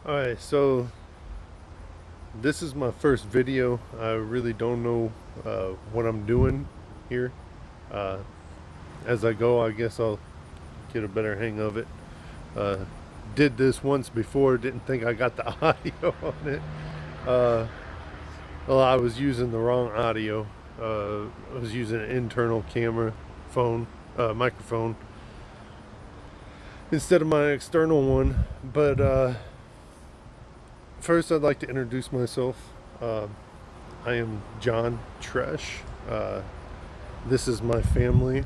Alright, so this is my first video. I really don't know what I'm doing here. Uh, as I go, I guess I'll get a better hang of it. Uh, did this once before, didn't think I got the audio on it. Uh, well, I was using the wrong audio. I was using an internal camera phone, microphone, instead of my external one. But first, I'd like to introduce myself. I am John Tresh. Uh, this is my family.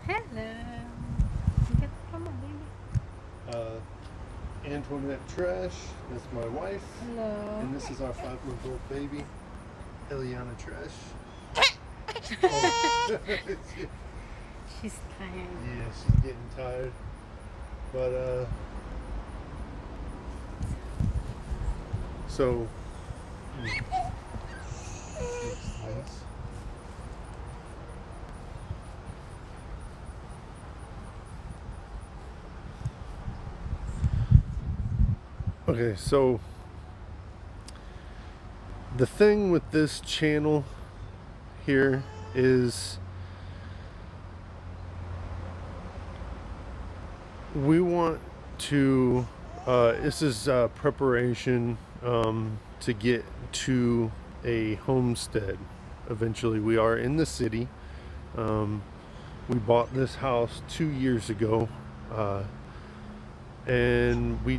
Hello. Get from my baby. Antoinette Tresh is my wife. Hello. And this is our 5-month-old baby, Eliana Tresh. Oh. She's tired. Yeah, she's getting tired. But, so. Nice. Okay, so the thing with this channel here is we want to this is preparation to get to a homestead. Eventually, we are in the city. We bought this house 2 years ago, and we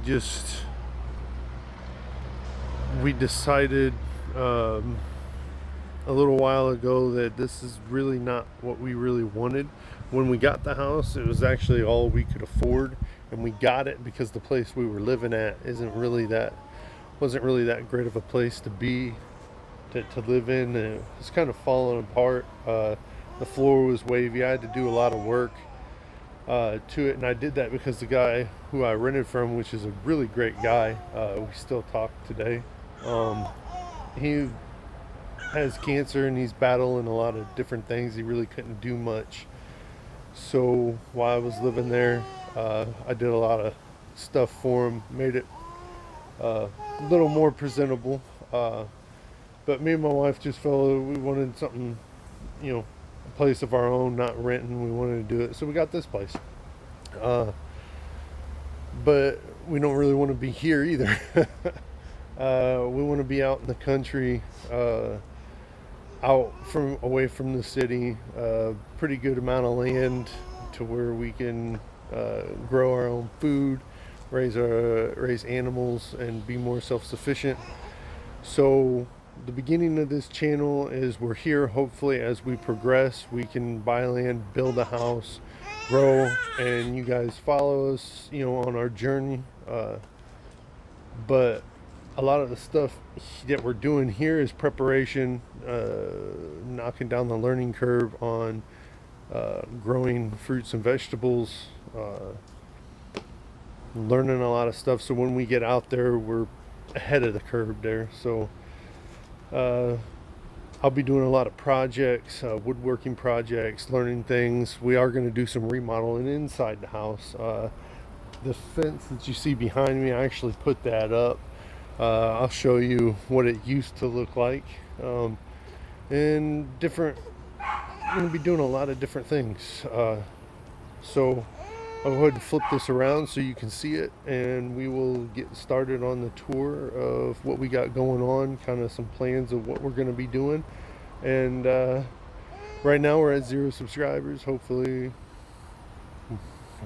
decided a little while ago that this is really not what we really wanted. When we got the house, it was actually all we could afford, and we got it because the place we were living at wasn't really that great of a place to be, to live in. And it was kind of falling apart. The floor was wavy. I had to do a lot of work to it, and I did that because the guy who I rented from, which is a really great guy, we still talk today. He has cancer and he's battling a lot of different things. He really couldn't do much. So while I was living there, I did a lot of stuff for him, made it a little more presentable. But me and my wife just felt we wanted something, a place of our own, not renting. We wanted to do it, so we got this place. But we don't really want to be here either. We want to be out in the country, away from the city. Pretty good amount of land to where we can grow our own food, raise animals, and be more self-sufficient. So the beginning of this channel is we're here. Hopefully, as we progress, we can buy land, build a house, grow, and you guys follow us, on our journey. But a lot of the stuff that we're doing here is preparation, knocking down the learning curve on growing fruits and vegetables, learning a lot of stuff. So when we get out there, we're ahead of the curve there. So I'll be doing a lot of projects, woodworking projects, learning things. We are going to do some remodeling inside the house. The fence that you see behind me, I actually put that up. I'll show you what it used to look like. And different, I'm going to be doing a lot of different things. So I'll go ahead and flip this around so you can see it, and we will get started on the tour of what we got going on, kind of some plans of what we're going to be doing. And right now we're at 0 subscribers. Hopefully,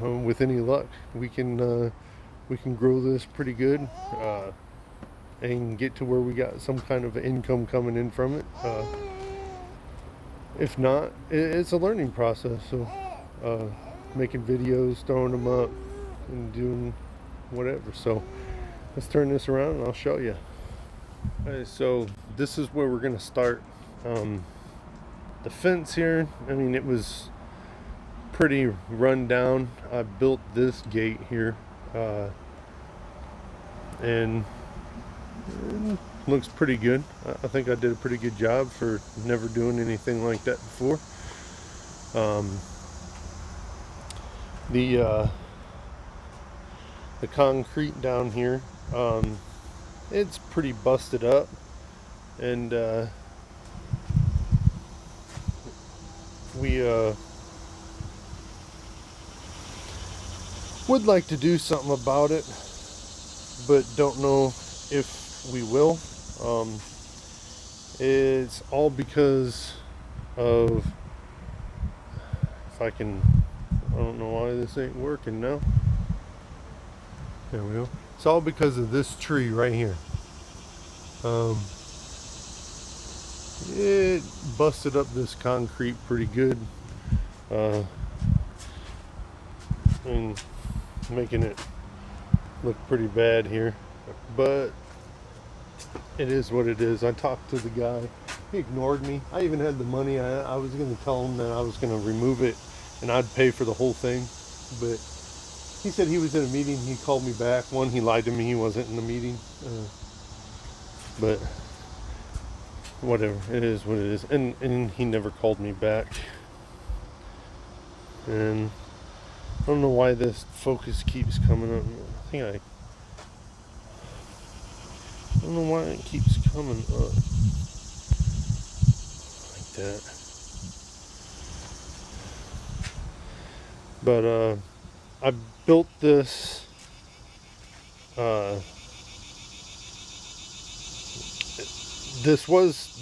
with any luck, we can grow this pretty good, and get to where we got some kind of income coming in from it. If not, it's a learning process. So making videos, throwing them up, and doing whatever. So let's turn this around and I'll show you. Okay, so this is where we're gonna start. The fence here, I mean, it was pretty run down. I built this gate here, and it looks pretty good. I think I did a pretty good job for never doing anything like that before. The concrete down here It's pretty busted up, and we would like to do something about it, but don't know if we will. Um, it's all because of, if I can, I don't know why this ain't working now. There we go. It's all because of this tree right here. Um, it busted up this concrete pretty good, and making it look pretty bad here. But it is what it is. I talked to the guy. He ignored me. I even had the money. I was going to tell him that I was going to remove it and I'd pay for the whole thing. But he said he was in a meeting. He called me back. One, he lied to me. He wasn't in the meeting. But whatever. It is what it is. And he never called me back. And I don't know why this focus keeps coming up. I don't know why it keeps coming up like that. But I built this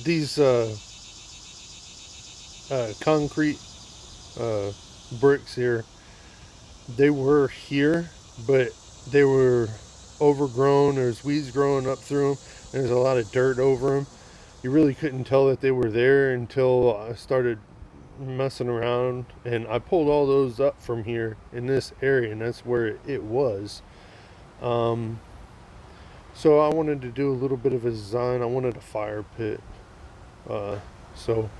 these concrete bricks here. They were here, but they were overgrown. There's weeds growing up through them. There's a lot of dirt over them. You really couldn't tell that they were there until I started messing around, and I pulled all those up from here in this area, and that's where it was. So I wanted to do a little bit of a design. I wanted a fire pit. So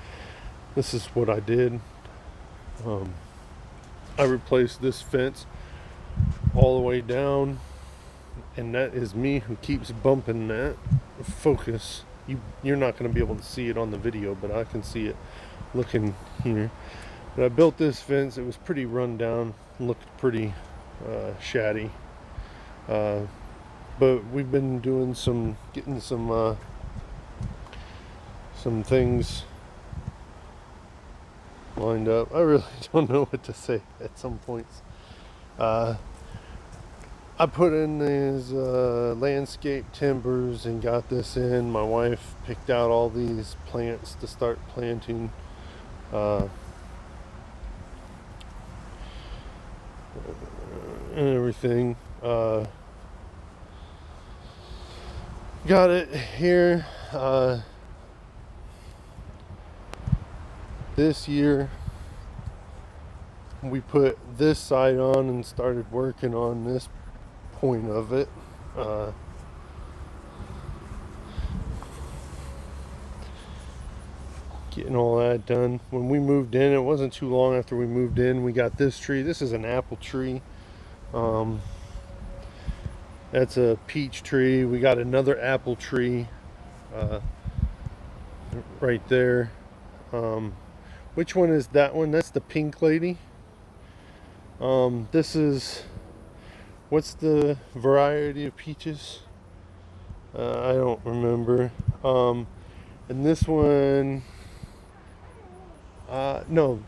this is what I did. I replaced this fence all the way down, and that is me who keeps bumping that focus. You're not going to be able to see it on the video, but I can see it looking here. But I built this fence. It was pretty run down, looked pretty shoddy. But we've been doing getting some things lined up. I really don't know what to say at some points. I put in these landscape timbers and got this in. My wife picked out all these plants to start planting. And everything. Got it here. This year we put this side on and started working on this point of it. Getting all that done. When we moved in, it wasn't too long after we moved in, we got this tree. This is an apple tree. That's a peach tree. We got another apple tree right there. Which one is that one? That's the pink lady. This is, what's the variety of peaches? I don't remember. And this one, no,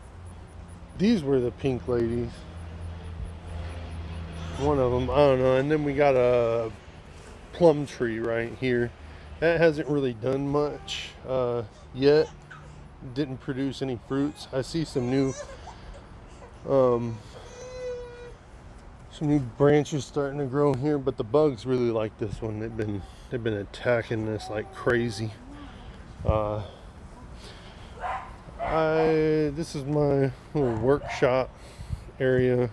these were the pink ladies. One of them, I don't know. And then we got a plum tree right here. That hasn't really done much yet. Didn't produce any fruits. I see some new branches starting to grow here, but the bugs really like this one. They've been attacking this like crazy. This is my little workshop area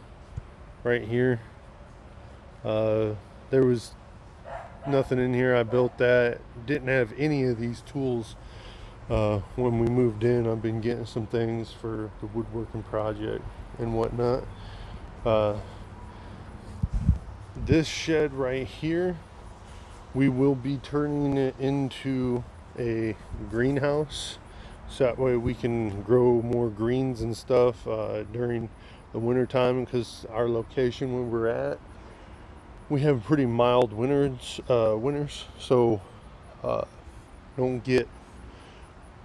right here. There was nothing in here. I built that. Didn't have any of these tools when we moved in. I've been getting some things for the woodworking project and whatnot. This shed right here, we will be turning it into a greenhouse, so that way we can grow more greens and stuff during the winter time, because our location where we're at, we have pretty mild winters, so don't get.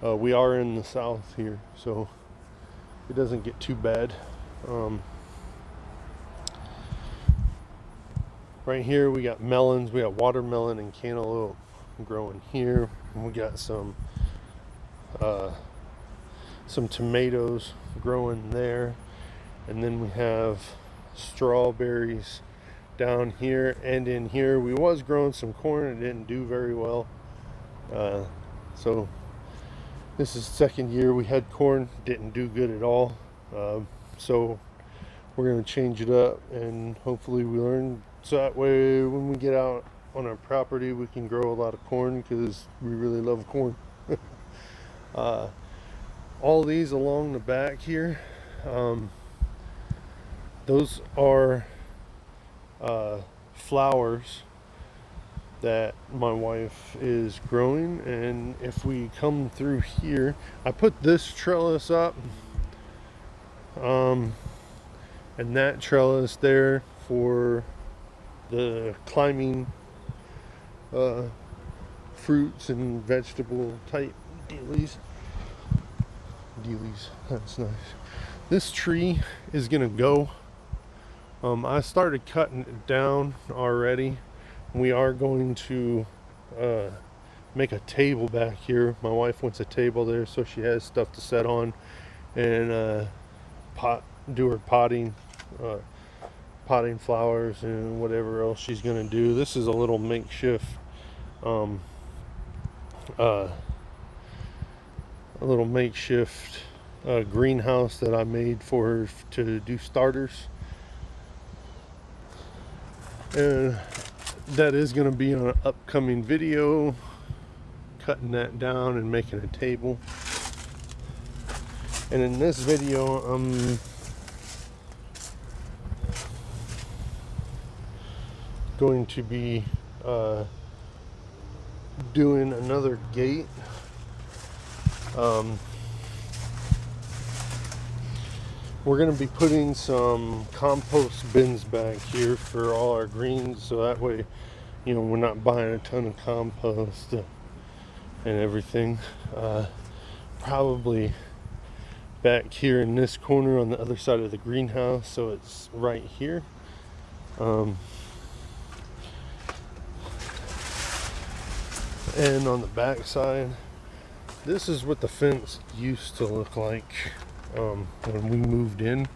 We are in the south here, so it doesn't get too bad. Right here we got melons, we got watermelon and cantaloupe growing here. And we got some tomatoes growing there, and then we have strawberries down here and in here. We was growing some corn, it didn't do very well. So this is the second year we had corn, didn't do good at all. So we're going to change it up, and hopefully we learn, so that way when we get out on our property we can grow a lot of corn, because we really love corn. All these along the back here, those are flowers that my wife is growing. And if we come through here, I put this trellis up, and that trellis there for the climbing fruits and vegetable type dealies. That's nice. This tree is gonna go. I started cutting it down already. We are going to make a table back here. My wife wants a table there so she has stuff to set on, and do her potting flowers and whatever else she's gonna do. This is a little makeshift greenhouse that I made for her to do starters, and that is going to be on an upcoming video, cutting that down and making a table. And in this video I'm going to be doing another gate. We're going to be putting some compost bins back here for all our greens, so that way, you know, we're not buying a ton of compost and everything. Probably back here in this corner on the other side of the greenhouse, so it's right here. And on the back side, this is what the fence used to look like when we moved in.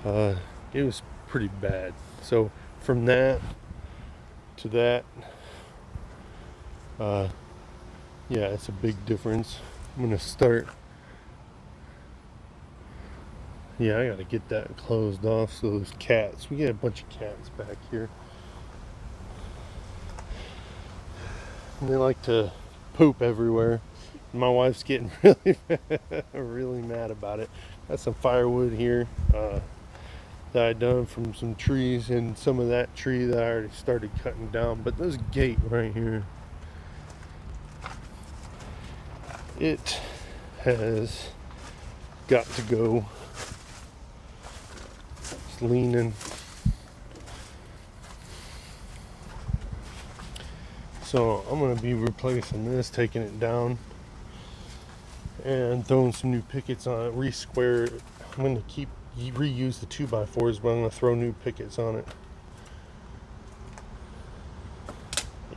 It was pretty bad. So from that to that, yeah, it's a big difference. I'm gonna start. Yeah, I gotta get that closed off so those cats. We got a bunch of cats back here, and they like to poop everywhere. My wife's getting really mad about it. Got some firewood here that I done from some trees, and some of that tree that I already started cutting down. But this gate right here, it has got to go. It's leaning. So I'm going to be replacing this, taking it down, and throwing some new pickets on it, re-square it. I'm going to reuse the 2x4s, but I'm going to throw new pickets on it.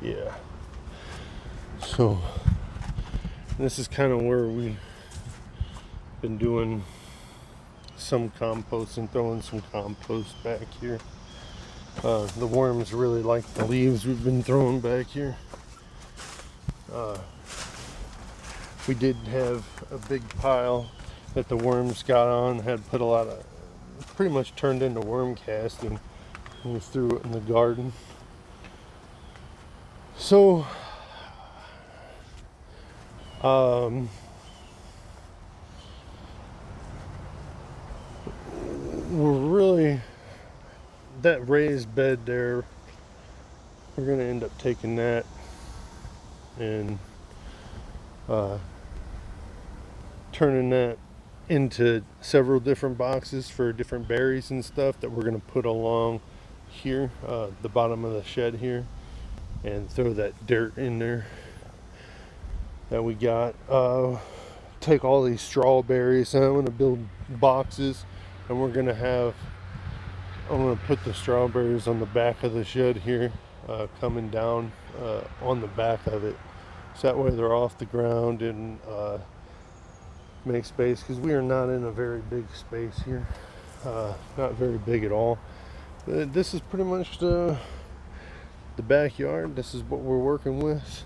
Yeah. So this is kind of where we've been doing some compost and throwing some compost back here. The worms really like the leaves we've been throwing back here. We did have a big pile that the worms got on, had put a lot of, pretty much turned into worm casting, and we threw it in the garden. So we're really, that raised bed there, we're going to end up taking that and turning that into several different boxes for different berries and stuff that we're going to put along here, the bottom of the shed here, and throw that dirt in there that we got. Take all these strawberries, and I'm gonna build boxes, and I'm gonna put the strawberries on the back of the shed here, coming down on the back of it, so that way they're off the ground and make space, because we are not in a very big space here, not very big at all. But this is pretty much the backyard. This is what we're working with.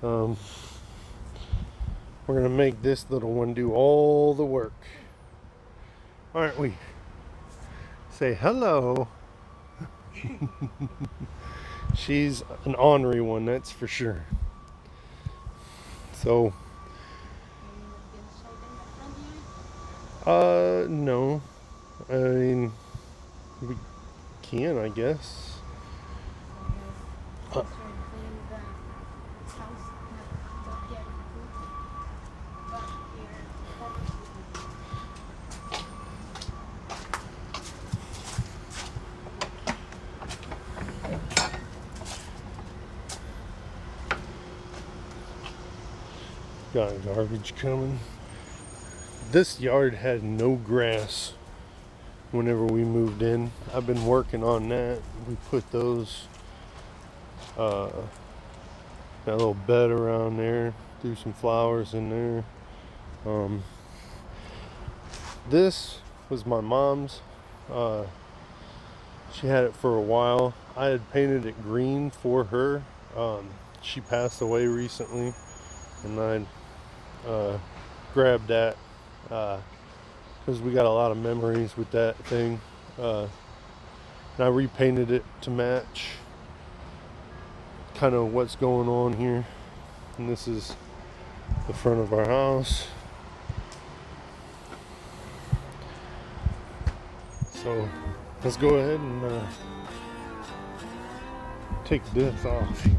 We're gonna make this little one do all the work, aren't we? Say hello. She's an ornery one, that's for sure. So no, I mean, we can, I guess. Got garbage coming. This yard had no grass whenever we moved in. I've been working on that. We put those that little bed around there, threw some flowers in there. This was my mom's. She had it for a while. I had painted it green for her. She passed away recently, and I grabbed that because we got a lot of memories with that thing, and I repainted it to match kind of what's going on here. And this is the front of our house. So let's go ahead and take this off here.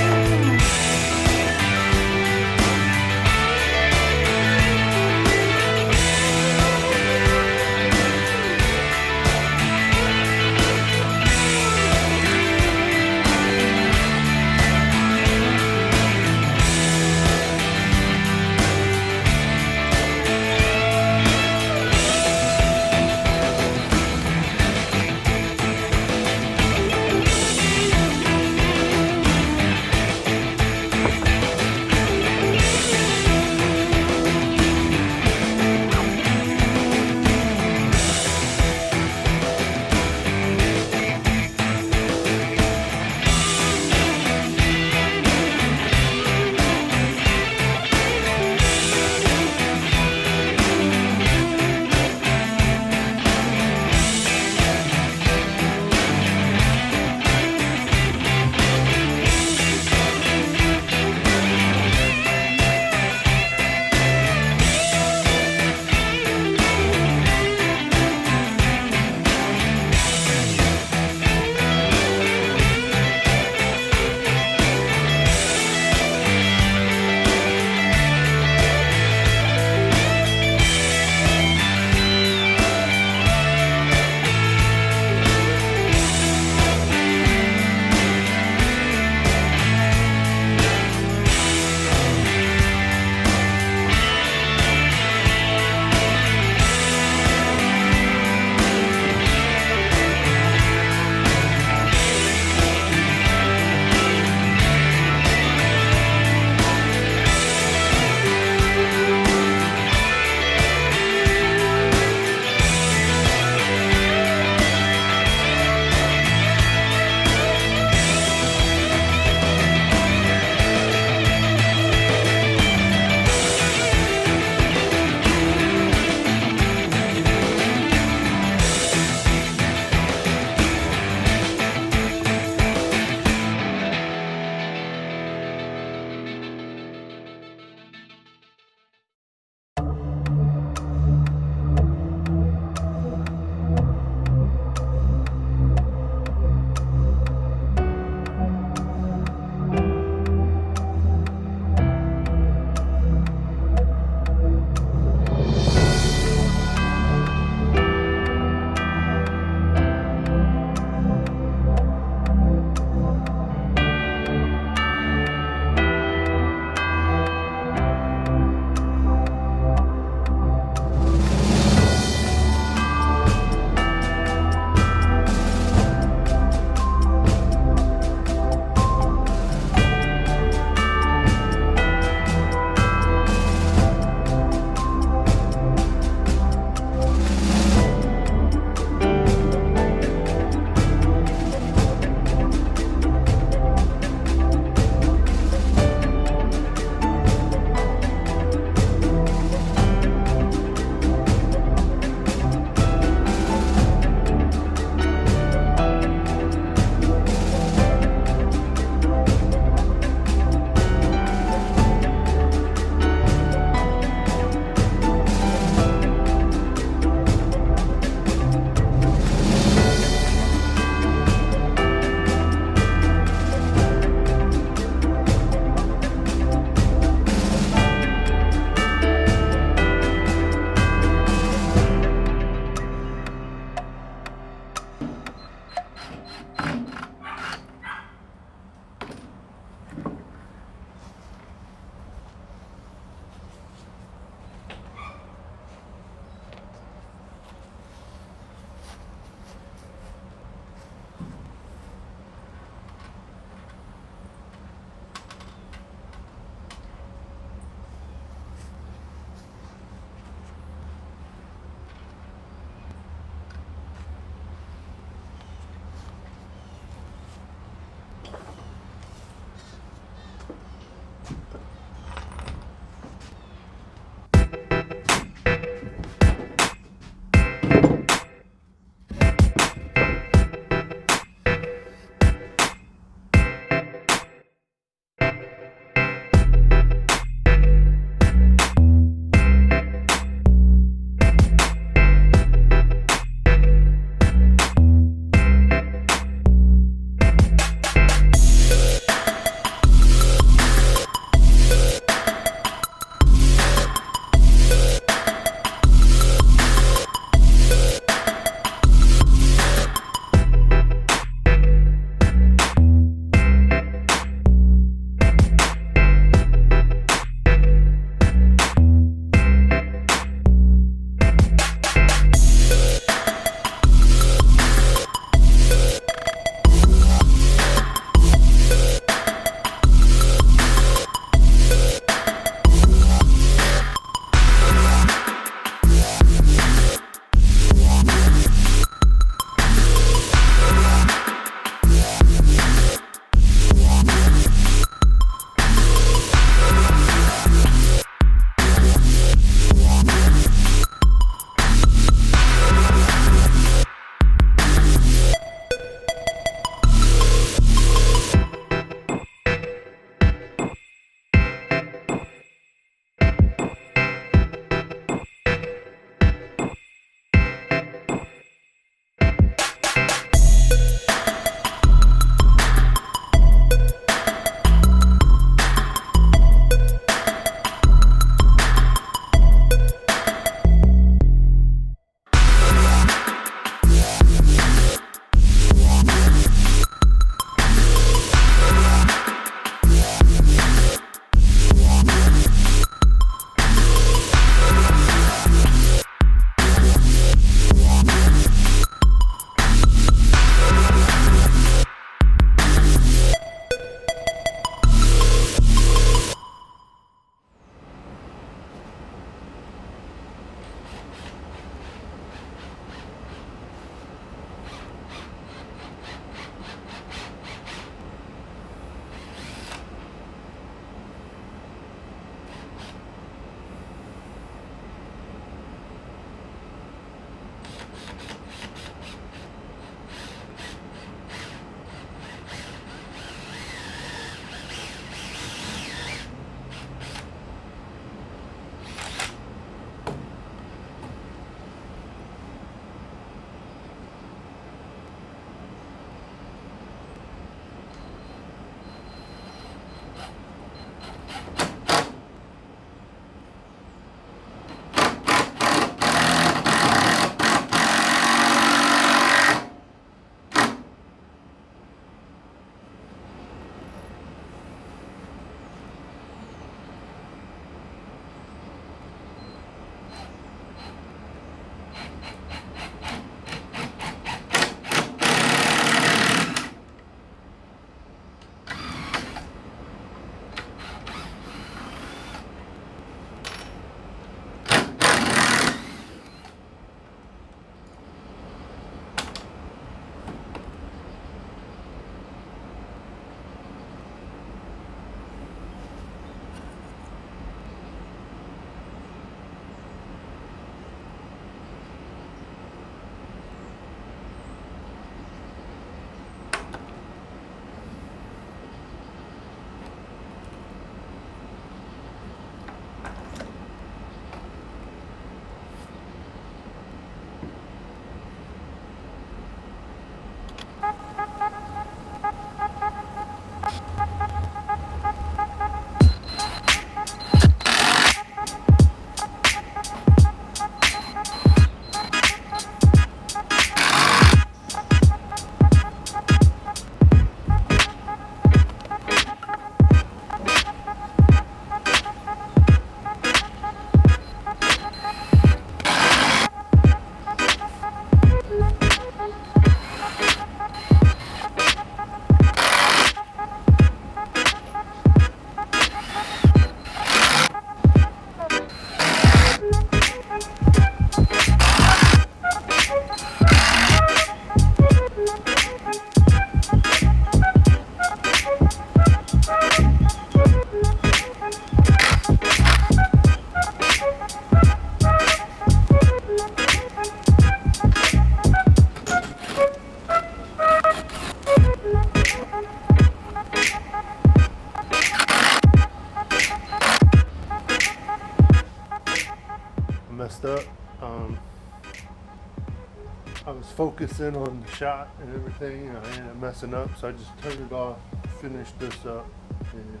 focus in on the shot and everything, and I ended up messing up, so I just turned it off, finished this up, and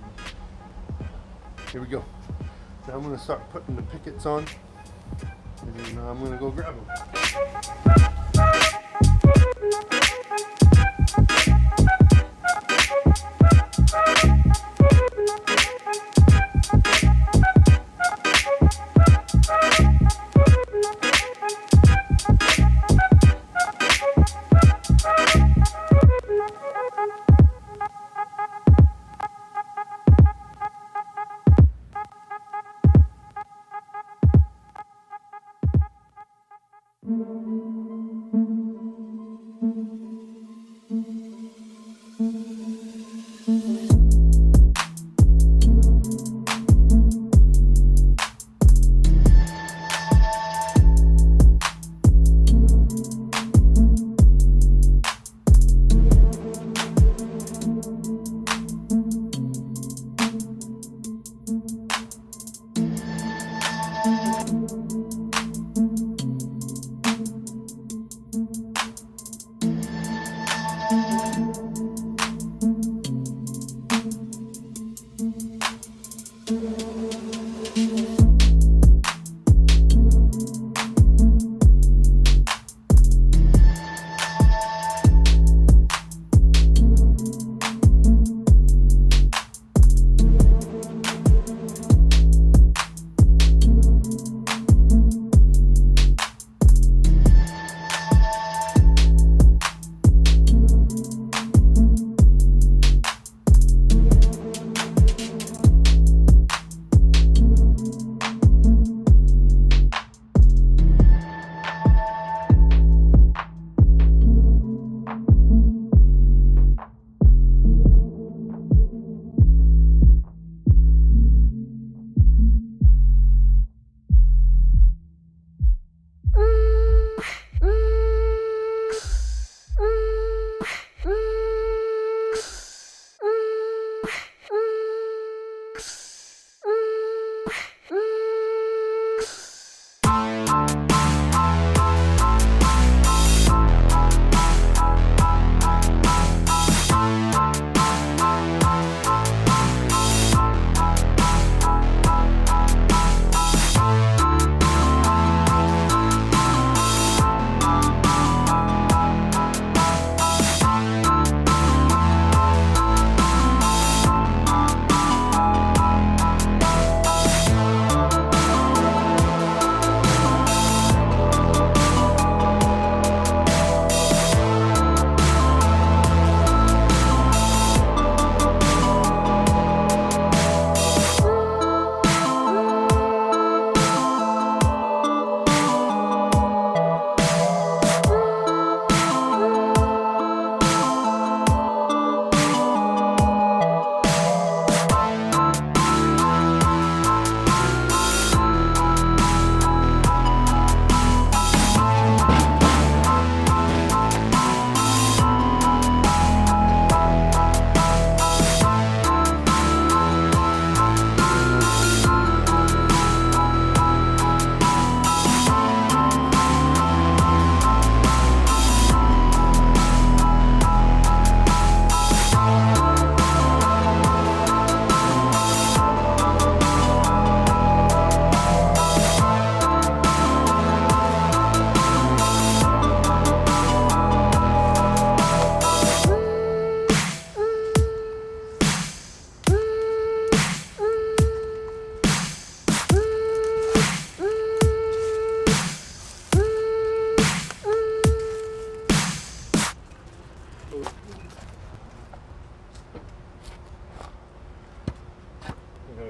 here we go. Now I'm going to start putting the pickets on, and then I'm going to go grab them.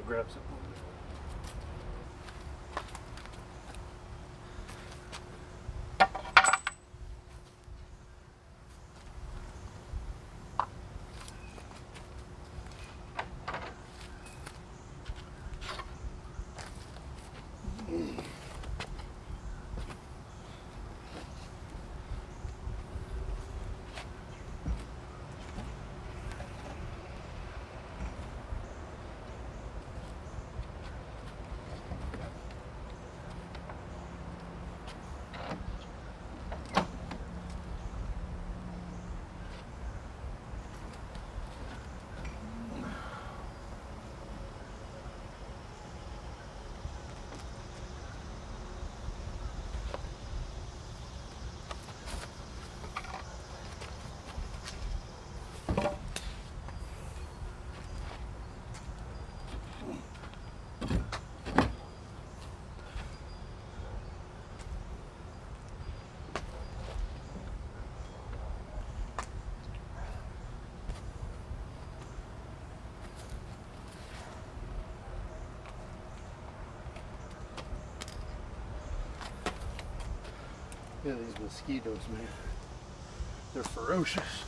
grab some. Yeah, these mosquitoes, man. They're ferocious.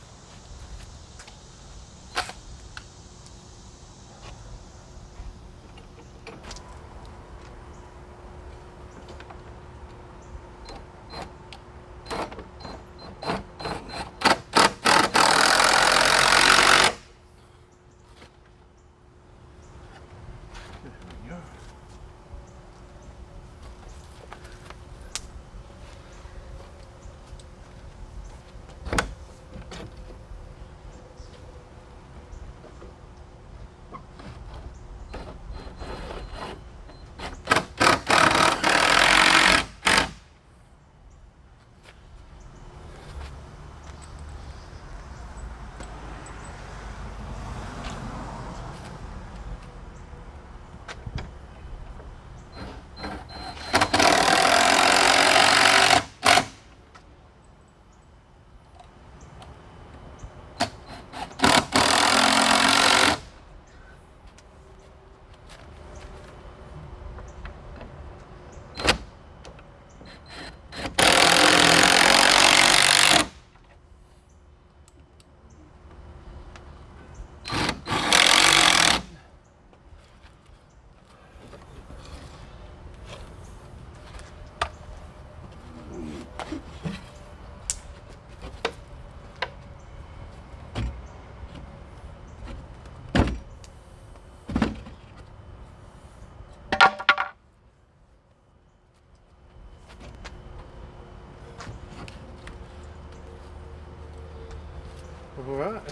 Alright.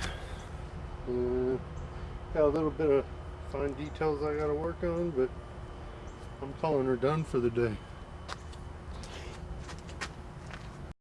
Got a little bit of fine details I gotta work on, but I'm calling her done for the day.